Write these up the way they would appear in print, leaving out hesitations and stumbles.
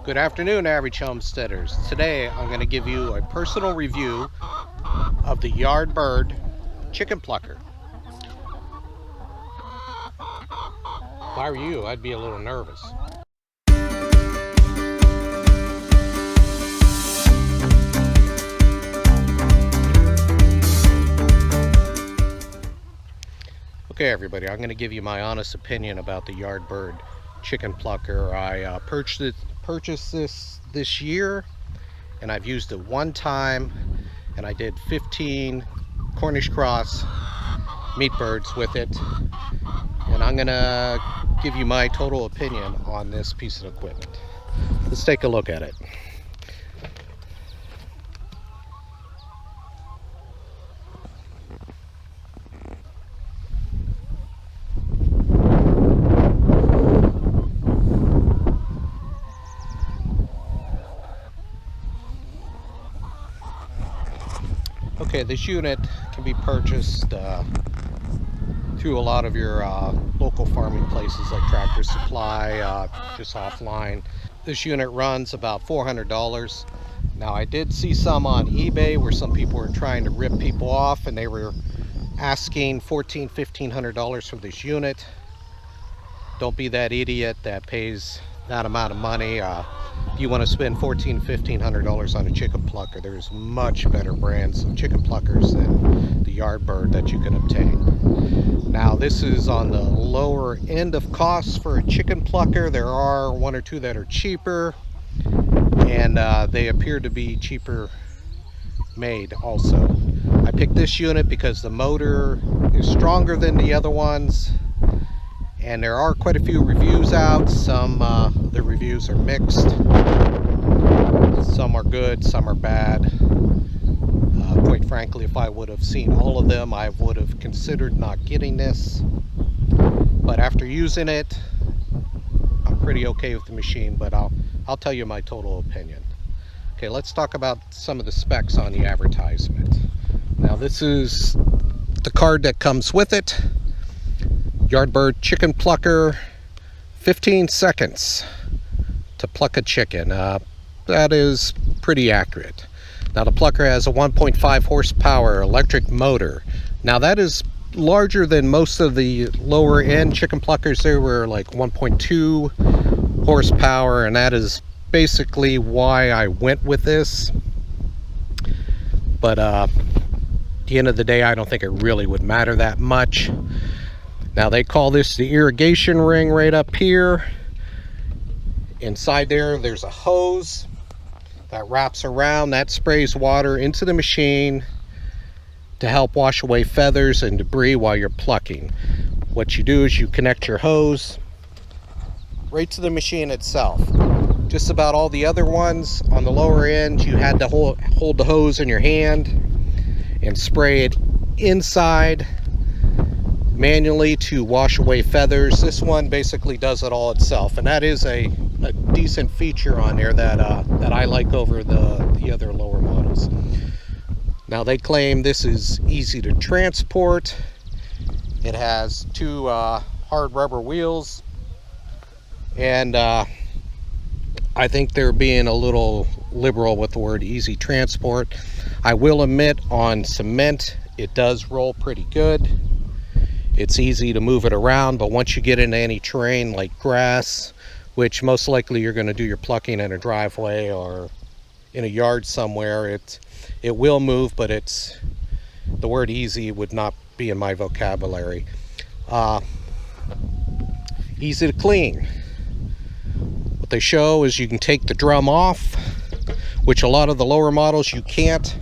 Good afternoon, average homesteaders. Today I'm going to give you a personal review of the YARDBIRD chicken plucker. If I were you, I'd be a little nervous. Okay everybody, I'm going to give you my honest opinion about the YARDBIRD chicken plucker. I purchased this year, and I've used it one time, and I did 15 Cornish cross meat birds with it, and I'm gonna give you my total opinion on this piece of equipment. Let's take a look at it. Okay, this unit can be purchased through a lot of your local farming places like Tractor Supply, just offline. This unit runs about $400. Now I did see some on eBay where some people were trying to rip people off, and they were asking $1,500 for this unit. Don't be that idiot that pays that amount of money. If you want to spend $1,500 on a chicken plucker, there's much better brands of chicken pluckers than the YARDBIRD that you can obtain. Now this is on the lower end of costs for a chicken plucker. There are one or two that are cheaper, and they appear to be cheaper made also. I picked this unit because the motor is stronger than the other ones, and there are quite a few reviews out. Some the reviews are mixed. Some are good, some are bad. Quite frankly, if I would have seen all of them, I would have considered not getting this. But after using it, I'm pretty okay with the machine, but I'll tell you my total opinion. Okay, let's talk about some of the specs on the advertisement. Now this is the card that comes with it. YARDBIRD chicken plucker, 15 seconds to pluck a chicken. That is pretty accurate. Now the plucker has a 1.5 horsepower electric motor. Now that is larger than most of the lower end chicken pluckers. They were like 1.2 horsepower, and that is basically why I went with this. But at the end of the day, I don't think it really would matter that much. Now they call this the irrigation ring right up here. Inside there's a hose that wraps around, that sprays water into the machine to help wash away feathers and debris while you're plucking. What you do is you connect your hose right to the machine itself. Just about all the other ones on the lower end, you had to hold the hose in your hand and spray it inside manually to wash away feathers. This one basically does it all itself, and that is a decent feature on there that I like over the other lower models. Now they claim this is easy to transport. It has two hard rubber wheels, and I think they're being a little liberal with the word easy transport. I will admit, on cement it does roll pretty good. It's easy to move it around, but once you get into any terrain like grass, which most likely you're going to do your plucking in a driveway or in a yard somewhere, it will move, but the word easy would not be in my vocabulary. Easy to clean. What they show is you can take the drum off, which a lot of the lower models you can't,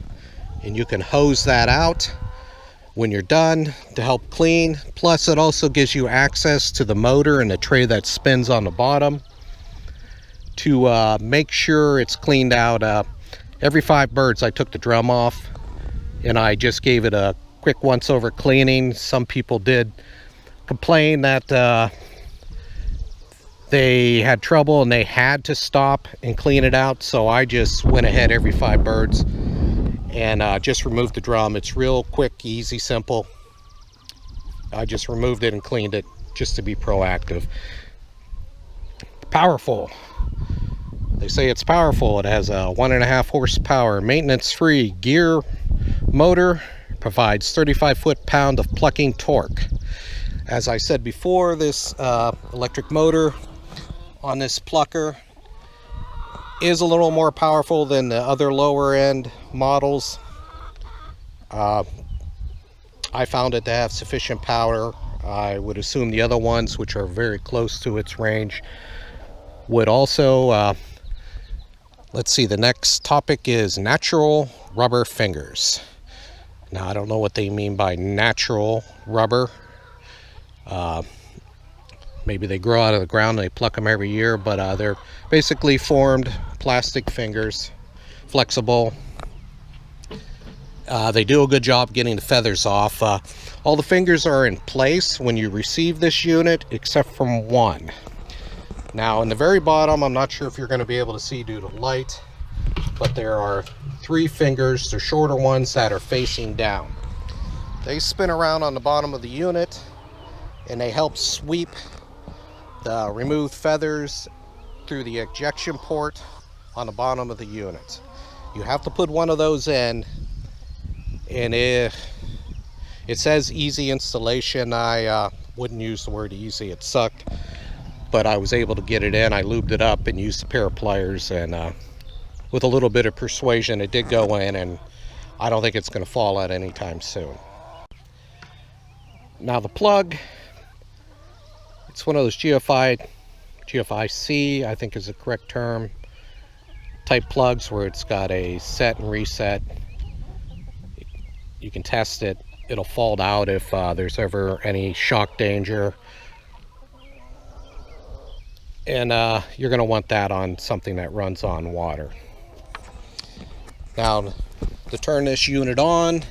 and you can hose that out when you're done to help clean. Plus it also gives you access to the motor and the tray that spins on the bottom to make sure it's cleaned out. Every 5 birds I took the drum off, and I just gave it a quick once over cleaning. Some people did complain that they had trouble and they had to stop and clean it out, so I just went ahead every 5 birds and just removed the drum. It's real quick, easy, simple. I just removed it and cleaned it just to be proactive. Powerful. They say it's powerful. It has a 1.5 horsepower maintenance-free gear motor, provides 35 foot-pound of plucking torque. As I said before, this electric motor on this plucker is a little more powerful than the other lower end models. I found it to have sufficient power. I would assume the other ones, which are very close to its range, would also. Let's see, the next topic is natural rubber fingers. Now, I don't know what they mean by natural rubber. Maybe they grow out of the ground and they pluck them every year, but they're basically formed plastic fingers, flexible. They do a good job getting the feathers off. All the fingers are in place when you receive this unit, except from one. Now, in the very bottom, I'm not sure if you're going to be able to see due to light, but there are 3 fingers, the shorter ones that are facing down. They spin around on the bottom of the unit, and they help sweep the removed feathers through the ejection port on the bottom of the unit. You have to put one of those in, and it says easy installation. I wouldn't use the word easy, it sucked. But I was able to get it in. I lubed it up and used a pair of pliers, and with a little bit of persuasion it did go in, and I don't think it's going to fall out anytime soon. Now the plug, it's one of those GFIC, I think is the correct term, type plugs where it's got a set and reset. You can test it. It'll fall out if there's ever any shock danger. And you're going to want that on something that runs on water. Now, to turn this unit on,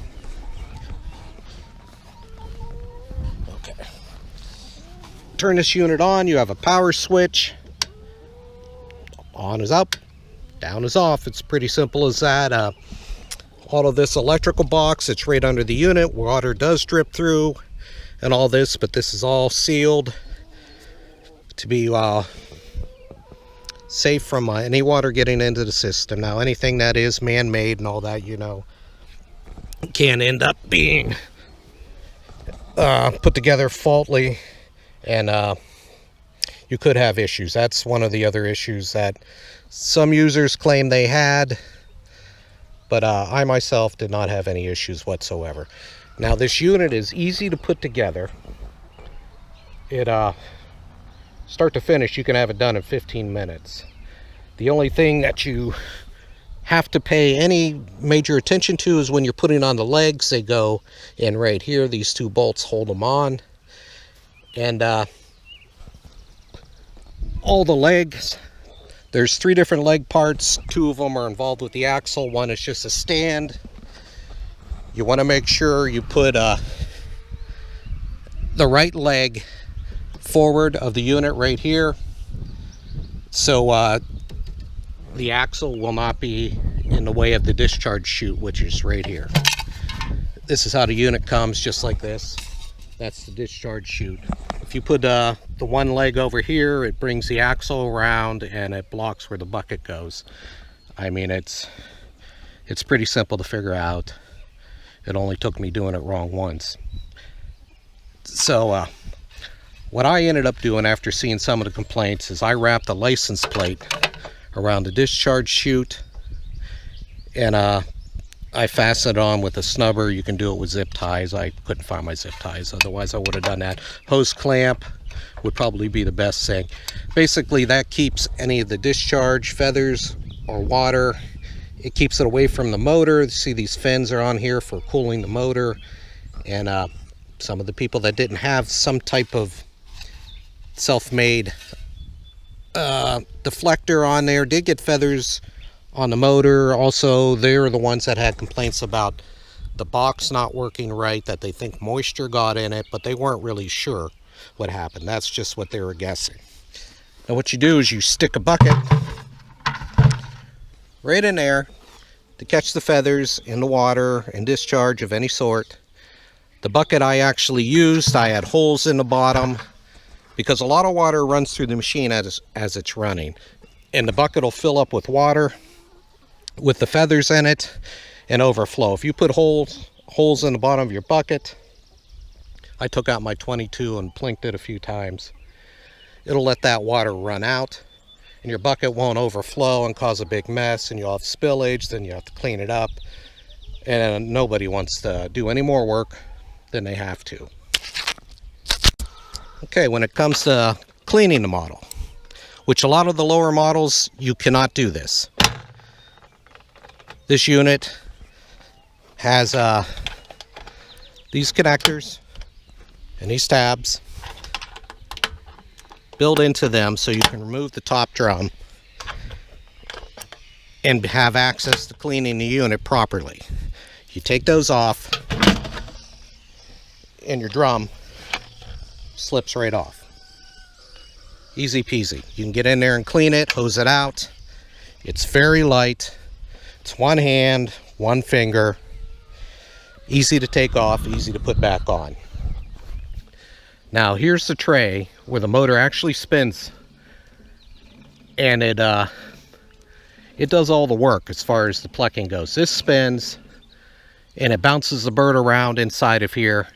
turn this unit on, you have a power switch. On is up, down is off. It's pretty simple as that. All of this electrical box, it's right under the unit. Water does drip through and all this, but this is all sealed to be safe from any water getting into the system. Now, anything that is man-made and all that, you know, can end up being put together faultily, and you could have issues. That's one of the other issues that some users claim they had, but I myself did not have any issues whatsoever. Now, this unit is easy to put together. It start to finish, you can have it done in 15 minutes. The only thing that you have to pay any major attention to is when you're putting on the legs. They go in right here. These 2 bolts hold them on. And all the legs, there's 3 different leg parts. 2 of them are involved with the axle. One is just a stand. You want to make sure you put the right leg forward of the unit right here, so the axle will not be in the way of the discharge chute, which is right here. This is how the unit comes, just like this. That's the discharge chute. If you put the one leg over here, it brings the axle around and it blocks where the bucket goes. I mean, it's pretty simple to figure out. It only took me doing it wrong once. So what I ended up doing after seeing some of the complaints is I wrapped a license plate around the discharge chute, and I fastened it on with a snubber. You can do it with zip ties. I couldn't find my zip ties, otherwise I would have done that. Hose clamp would probably be the best thing. Basically, that keeps any of the discharge feathers or water, it keeps it away from the motor. See, these fins are on here for cooling the motor, and some of the people that didn't have some type of self-made deflector on there did get feathers on the motor. Also, they're the ones that had complaints about the box not working right, that they think moisture got in it, but they weren't really sure what happened. That's just what they were guessing. Now what you do is you stick a bucket right in there to catch the feathers in the water and discharge of any sort. The bucket I actually used, I had holes in the bottom because a lot of water runs through the machine as it's running. and the bucket will fill up with water with the feathers in it and overflow. If you put holes in the bottom of your bucket, I took out my 22 and plinked it a few times, it'll let that water run out and your bucket won't overflow and cause a big mess, and you'll have spillage, then you have to clean it up, and nobody wants to do any more work than they have to. Okay, when it comes to cleaning the model, which a lot of the lower models, you cannot do this. This unit has these connectors and these tabs built into them so you can remove the top drum and have access to cleaning the unit properly. You take those off and your drum slips right off. Easy peasy. You can get in there and clean it, hose it out. It's very light. It's one hand, one finger. Easy to take off, easy to put back on. Now here's the tray where the motor actually spins, and it does all the work as far as the plucking goes. This spins and it bounces the bird around inside of here,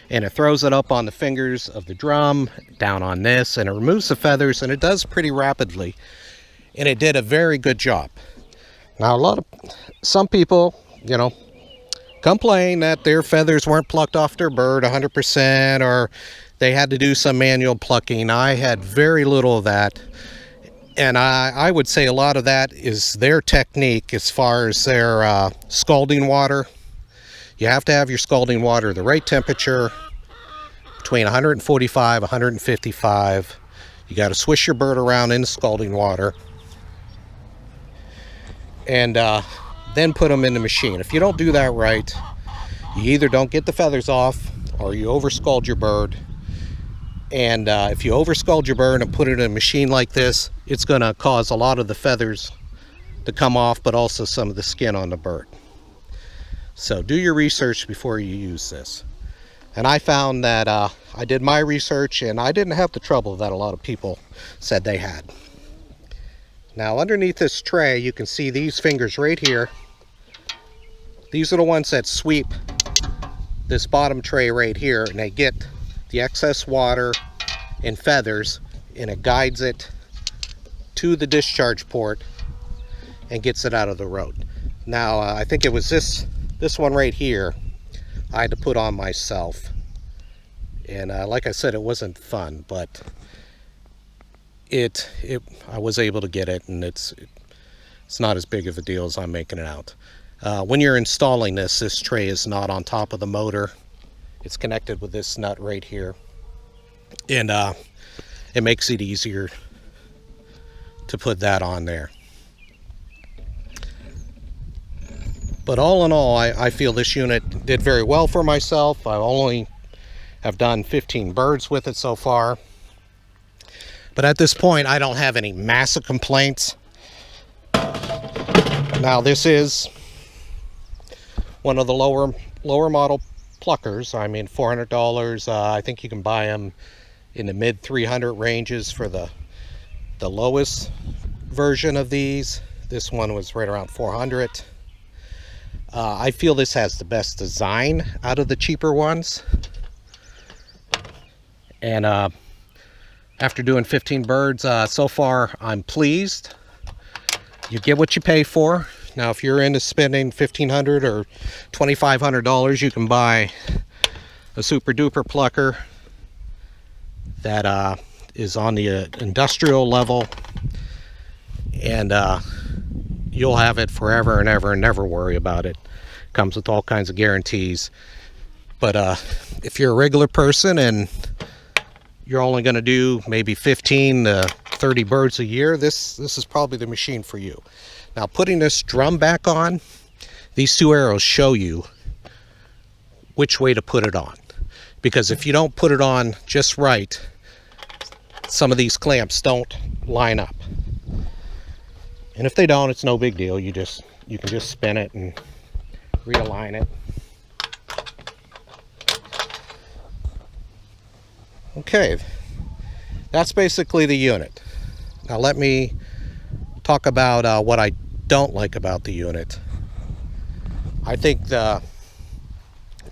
and it throws it up on the fingers of the drum, down on this, and it removes the feathers, and it does pretty rapidly, and it did a very good job. Now some people, you know, complain that their feathers weren't plucked off their bird 100%, or they had to do some manual plucking. I had very little of that, and I would say a lot of that is their technique as far as their scalding water. You have to have your scalding water the right temperature, between 145 155. You got to swish your bird around in the scalding water, and then put them in the machine. If you don't do that right, you either don't get the feathers off or you overscald your bird. And if you overscald your bird and put it in a machine like this, it's going to cause a lot of the feathers to come off, but also some of the skin on the bird. So do your research before you use this. And I found that I did my research and I didn't have the trouble that a lot of people said they had. Now underneath this tray, you can see these fingers right here. These are the ones that sweep this bottom tray right here, and they get the excess water and feathers, and it guides it to the discharge port and gets it out of the road. Now I think it was this one right here I had to put on myself, and like I said, it wasn't fun, but I was able to get it, and it's not as big of a deal as I'm making it out. When you're installing this tray is not on top of the motor. It's connected with this nut right here, and it makes it easier to put that on there. But all in all, I feel this unit did very well for myself. I only have done 15 birds with it so far, but at this point I don't have any massive complaints. Now this is one of the lower model pluckers. I mean, $400. I think you can buy them in the mid 300 ranges for the lowest version of these. This one was right around 400. I feel this has the best design out of the cheaper ones, and after doing 15 birds so far, I'm pleased. You get what you pay for. Now if you're into spending $1,500 or $2,500, you can buy a super duper plucker that is on the industrial level, and you'll have it forever and ever and never worry about it. Comes with all kinds of guarantees. But if you're a regular person and you're only going to do maybe 15 to 30 birds a year, this is probably the machine for you. Now putting this drum back on, these two arrows show you which way to put it on, because if you don't put it on just right, some of these clamps don't line up. And if they don't, it's no big deal. You can just spin it and realign it. Okay, that's basically the unit. Now let me talk about what I don't like about the unit. I think the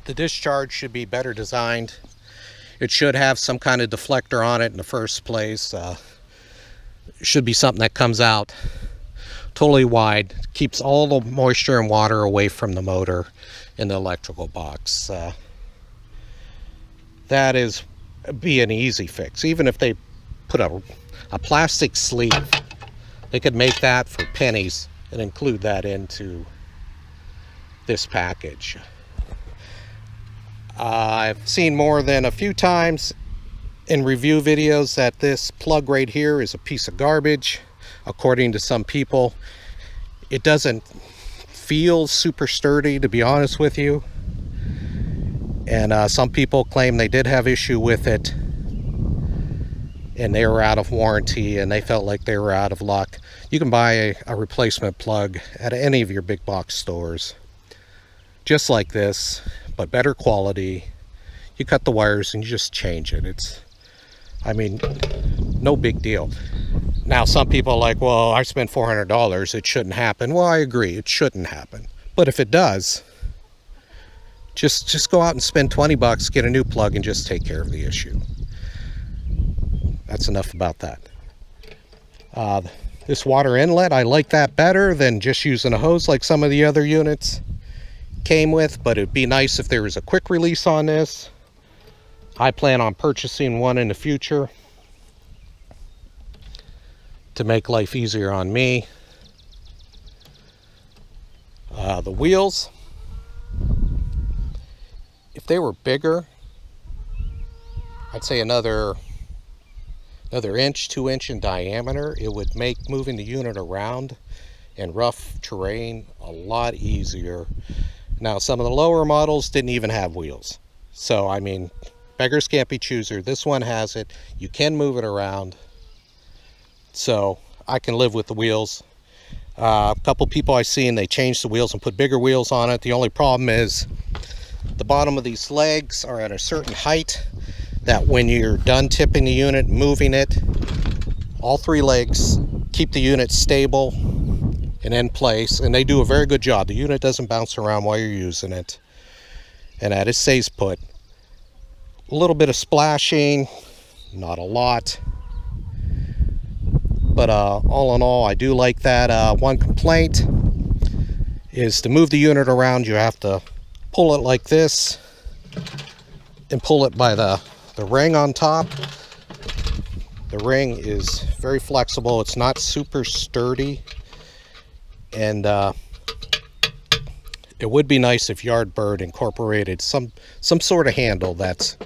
discharge should be better designed. It should have some kind of deflector on it in the first place. It should be something that comes out totally wide, keeps all the moisture and water away from the motor in the electrical box. That is be an easy fix. Even if they put a plastic sleeve, they could make that for pennies and include that into this package. I've seen more than a few times in review videos that this plug right here is a piece of garbage. According to some people, it doesn't feel super sturdy, to be honest with you. And some people claim they did have issue with it and they were out of warranty and they felt like they were out of luck. You can buy a replacement plug at any of your big box stores, just like this, but better quality. You cut the wires and you just change it. I mean, no big deal. Now, some people are like, well, I spent $400, it shouldn't happen. Well, I agree, it shouldn't happen. But if it does, just go out and spend 20 bucks, get a new plug, and just take care of the issue. That's enough about that. This water inlet, I like that better than just using a hose like some of the other units came with, but it'd be nice if there was a quick release on this. I plan on purchasing one in the future to make life easier on me. The wheels, if they were bigger, I'd say another inch, 2 inch in diameter, it would make moving the unit around in rough terrain a lot easier. Now, some of the lower models didn't even have wheels. So, I mean, beggars can't be choosers. This one has it. You can move it around. So, I can live with the wheels. A couple people I've seen, they changed the wheels and put bigger wheels on it. The only problem is the bottom of these legs are at a certain height that when you're done tipping the unit, moving it, all three legs keep the unit stable and in place, and they do a very good job. The unit doesn't bounce around while you're using it, and that it stays put. A little bit of splashing, not a lot, but all in all, I do like that. One complaint is to move the unit around, you have to pull it like this and pull it by the ring on top. The ring is very flexible. It's not super sturdy, and it would be nice if YARDBIRD incorporated some sort of handle that's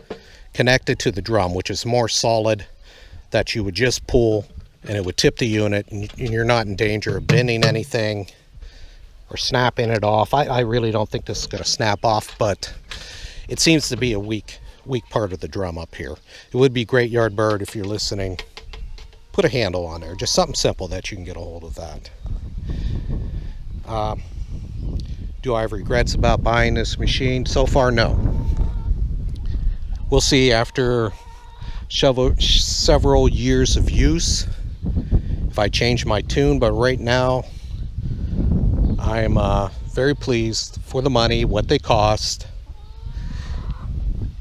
connected to the drum, which is more solid, that you would just pull and it would tip the unit, and you're not in danger of bending anything or snapping it off. I really don't think this is going to snap off, but it seems to be a weak part of the drum up here. It would be great, YARDBIRD, if you're listening, put a handle on there, just something simple that you can get a hold of that. Do I have regrets about buying this machine? So far, no. We'll see after several years of use if I change my tune, but right now I'm very pleased for the money, what they cost.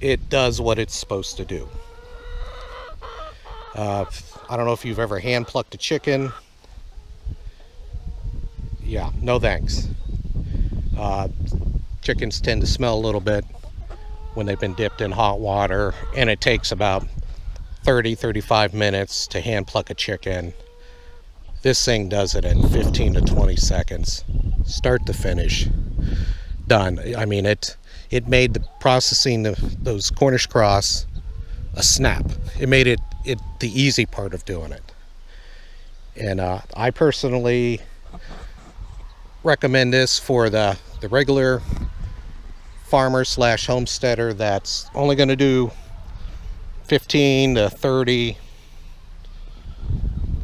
It does what it's supposed to do. I don't know if you've ever hand plucked a chicken. Yeah, no thanks. Chickens tend to smell a little bit when they've been dipped in hot water, and it takes about 30-35 minutes to hand pluck a chicken. This thing does it in 15 to 20 seconds, start to finish, done. I mean, it made the processing of those Cornish cross a snap. It made it the easy part of doing it. And I personally recommend this for the regular farmer / homesteader that's only going to do 15 to 30,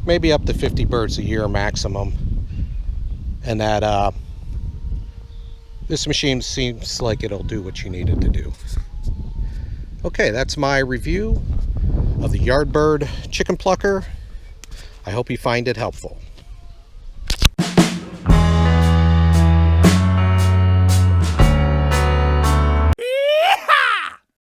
maybe up to 50 birds a year maximum, and that this machine seems like it'll do what you need it to do. Okay, that's my review of the YARDBIRD chicken plucker. I hope you find it helpful.